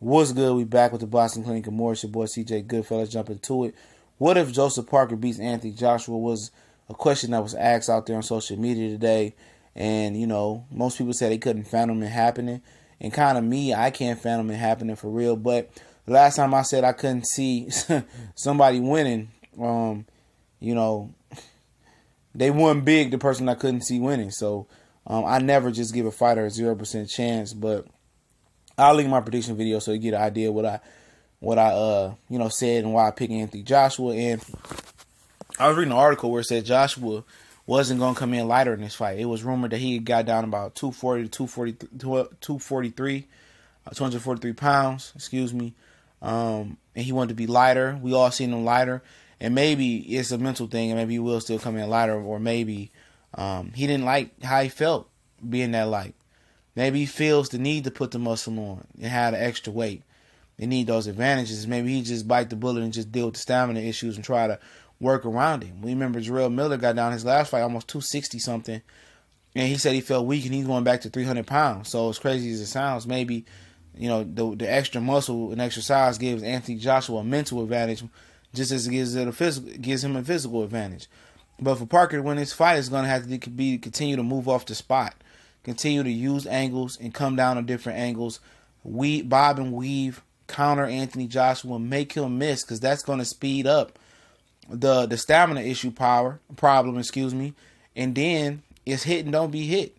What's good? We back with the Boston Clinic of Morris. Your boy CJ Goodfellas. Jump into it. What if Joseph Parker beats Anthony Joshua was a question that was asked out there on social media today. And, you know, most people said they couldn't fathom it happening. And kind of me, I can't fathom it happening for real. But the last time I said I couldn't see somebody winning, you know, they won big, the person I couldn't see winning. So I never just give a fighter a 0% chance. But I'll link my prediction video so you get an idea what I said and why I picked Anthony Joshua. And I was reading an article where it said Joshua wasn't going to come in lighter in this fight. It was rumored that he got down about 243 pounds, and he wanted to be lighter. We all seen him lighter, and maybe it's a mental thing, and maybe he will still come in lighter, or maybe he didn't like how he felt being that light. Maybe he feels the need to put the muscle on and have the extra weight. They need those advantages. Maybe he just bite the bullet and just deal with the stamina issues and try to work around it. We remember Jarrell Miller got down his last fight almost 260 something, and he said he felt weak and he's going back to 300 pounds. So as crazy as it sounds, maybe the extra muscle and exercise gives Anthony Joshua a mental advantage, just as it gives him a physical advantage. But for Parker to win this fight, it's going to have to continue to move off the spot. Continue to use angles and come down on different angles. Bob and weave, counter Anthony Joshua, make him miss, because that's going to speed up the stamina problem. And then it's hit and don't be hit.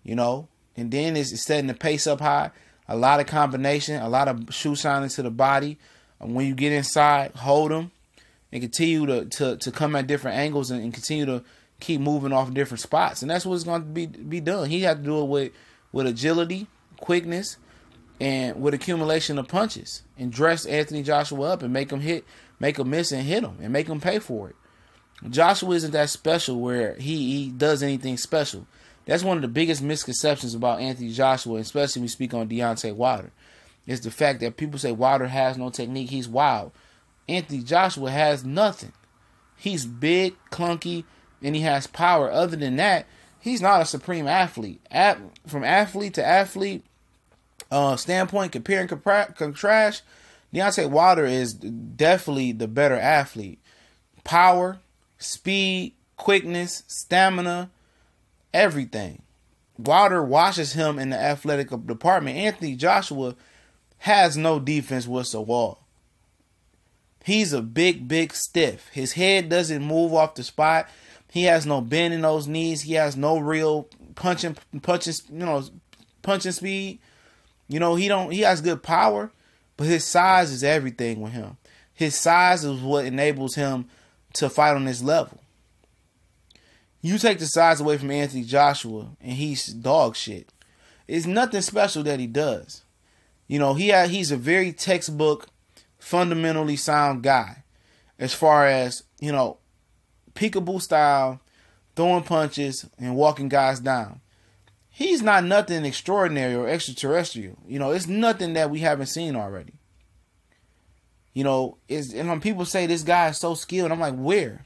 And then it's setting the pace up high. A lot of combination, a lot of shoe shining to the body. And when you get inside, hold them and continue to come at different angles and continue to keep moving off different spots. And that's what's going to be done. He had to do it with agility, quickness, and with accumulation of punches, and dress Anthony Joshua up and make him miss and hit him and make him pay for it. Joshua isn't that special where he does anything special. That's one of the biggest misconceptions about Anthony Joshua, especially when we speak on Deontay Wilder, is the fact that people say Wilder has no technique, he's wild. Anthony Joshua has nothing. He's big, clunky, and he has power. Other than that, he's not a supreme athlete. From athlete to athlete standpoint, compare and contrast, Deontay Wilder is definitely the better athlete. Power, speed, quickness, stamina, everything. Wilder washes him in the athletic department. Anthony Joshua has no defense whatsoever. He's a big stiff. His head doesn't move off the spot. He has no bend in those knees. He has no real punching speed. He has good power, but his size is everything with him. His size is what enables him to fight on this level. You take the size away from Anthony Joshua, and he's dog shit. It's nothing special that he does. He's a very textbook, fundamentally sound guy as far as, peekaboo style, throwing punches and walking guys down. He's not nothing extraordinary or extraterrestrial. It's nothing that we haven't seen already. And when people say this guy is so skilled, I'm like, where?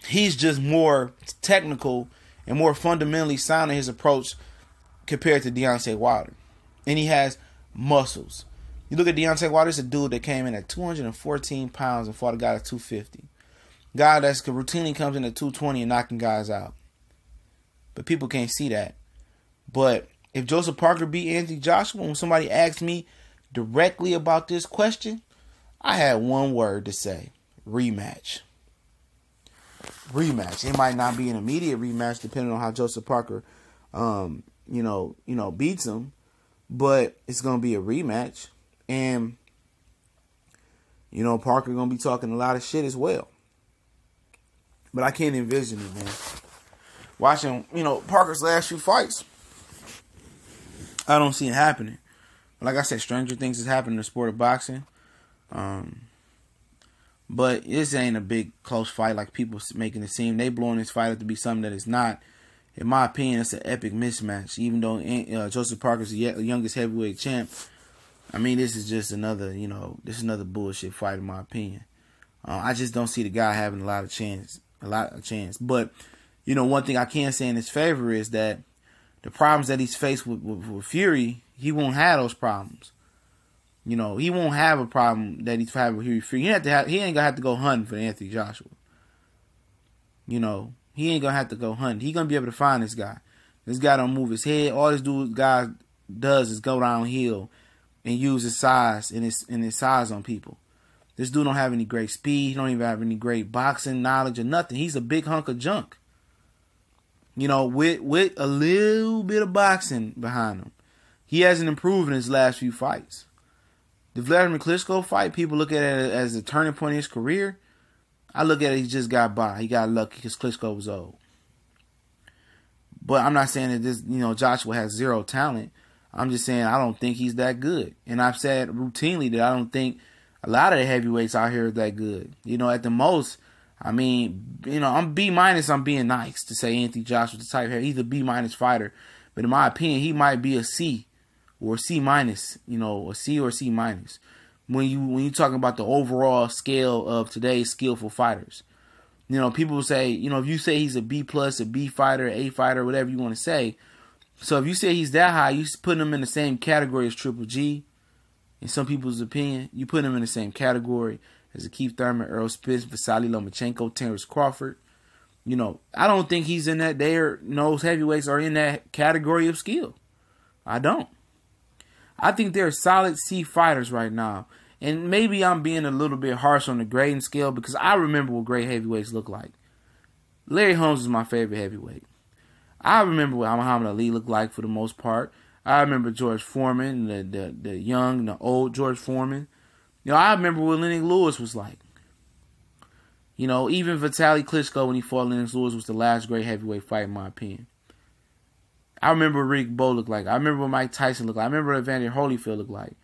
He's just more technical and more fundamentally sound in his approach compared to Deontay Wilder. And he has muscles. You look at Deontay Wilder, it's a dude that came in at 214 pounds and fought a guy at 250. Guy that's routinely comes in at 220 and knocking guys out. But people can't see that. But if Joseph Parker beat Anthony Joshua, when somebody asked me directly about this question, I had one word to say: rematch. Rematch. It might not be an immediate rematch depending on how Joseph Parker beats him, but it's gonna be a rematch. And Parker gonna be talking a lot of shit as well. But I can't envision it, man. Watching, Parker's last few fights, I don't see it happening. Like I said, stranger things has happened in the sport of boxing. But this ain't a big, close fight like people making it seem. They blowing this fight up to be something that it's not. In my opinion, it's an epic mismatch. Even though Joseph Parker's the youngest heavyweight champ, I mean, this is just another, this is another bullshit fight in my opinion. I just don't see the guy having a lot of chance. But, one thing I can say in his favor is that the problems that he's faced with Fury, he won't have those problems. You know, he won't have a problem that he's having with Hughie Fury. He ain't gonna have to go hunting for Anthony Joshua. You know, he ain't gonna have to go hunting. He gonna be able to find this guy. This guy don't move his head. All this guy does is go downhill and use his size and his size on people. This dude don't have any great speed. He don't even have any great boxing knowledge or nothing. He's a big hunk of junk. You know, with a little bit of boxing behind him. He hasn't improved in his last few fights. The Vladimir Klitschko fight, people look at it as a turning point in his career. I look at it, he just got by. He got lucky because Klitschko was old. But I'm not saying that this, you know, Joshua has zero talent. I'm just saying I don't think he's that good. And I've said routinely that I don't think a lot of the heavyweights out here are that good. You know, at the most, I mean, you know, I'm B-. I'm being nice to say Anthony Joshua's the type here. He's a B- fighter. But in my opinion, he might be a C or C-, you know, a C or C-. When you talking about the overall scale of today's skillful fighters. You know, people say, you know, if you say he's a B+, a B fighter, A fighter, whatever you want to say. So if you say he's that high, you put him in the same category as Triple G. In some people's opinion, you put him in the same category as a Keith Thurman, Earl Spitz, Vasily Lomachenko, Terrence Crawford. You know, I don't think he's in that. Those heavyweights are in that category of skill. I don't. I think they're solid C fighters right now. And maybe I'm being a little bit harsh on the grading scale because I remember what great heavyweights look like. Larry Holmes is my favorite heavyweight. I remember what Muhammad Ali looked like for the most part. I remember George Foreman, the young, the old George Foreman. You know, I remember what Lennox Lewis was like. You know, even Vitaly Klitschko when he fought Lennox Lewis was the last great heavyweight fight in my opinion. I remember what Rick Bowe looked like. I remember what Mike Tyson looked like. I remember what Evander Holyfield looked like.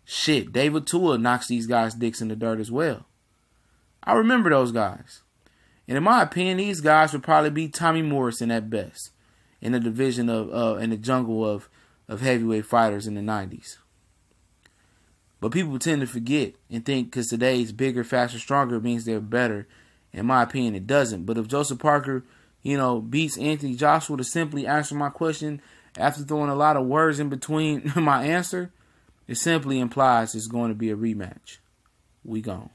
Shit, David Tua knocks these guys' dicks in the dirt as well. I remember those guys. And in my opinion, these guys would probably be Tommy Morrison at best in the division in the jungle of heavyweight fighters in the 90s. But people tend to forget and think because today's bigger, faster, stronger means they're better. In my opinion, it doesn't. But if Joseph Parker, you know, beats Anthony Joshua to simply answer my question after throwing a lot of words in between my answer, it simply implies it's going to be a rematch. We gone.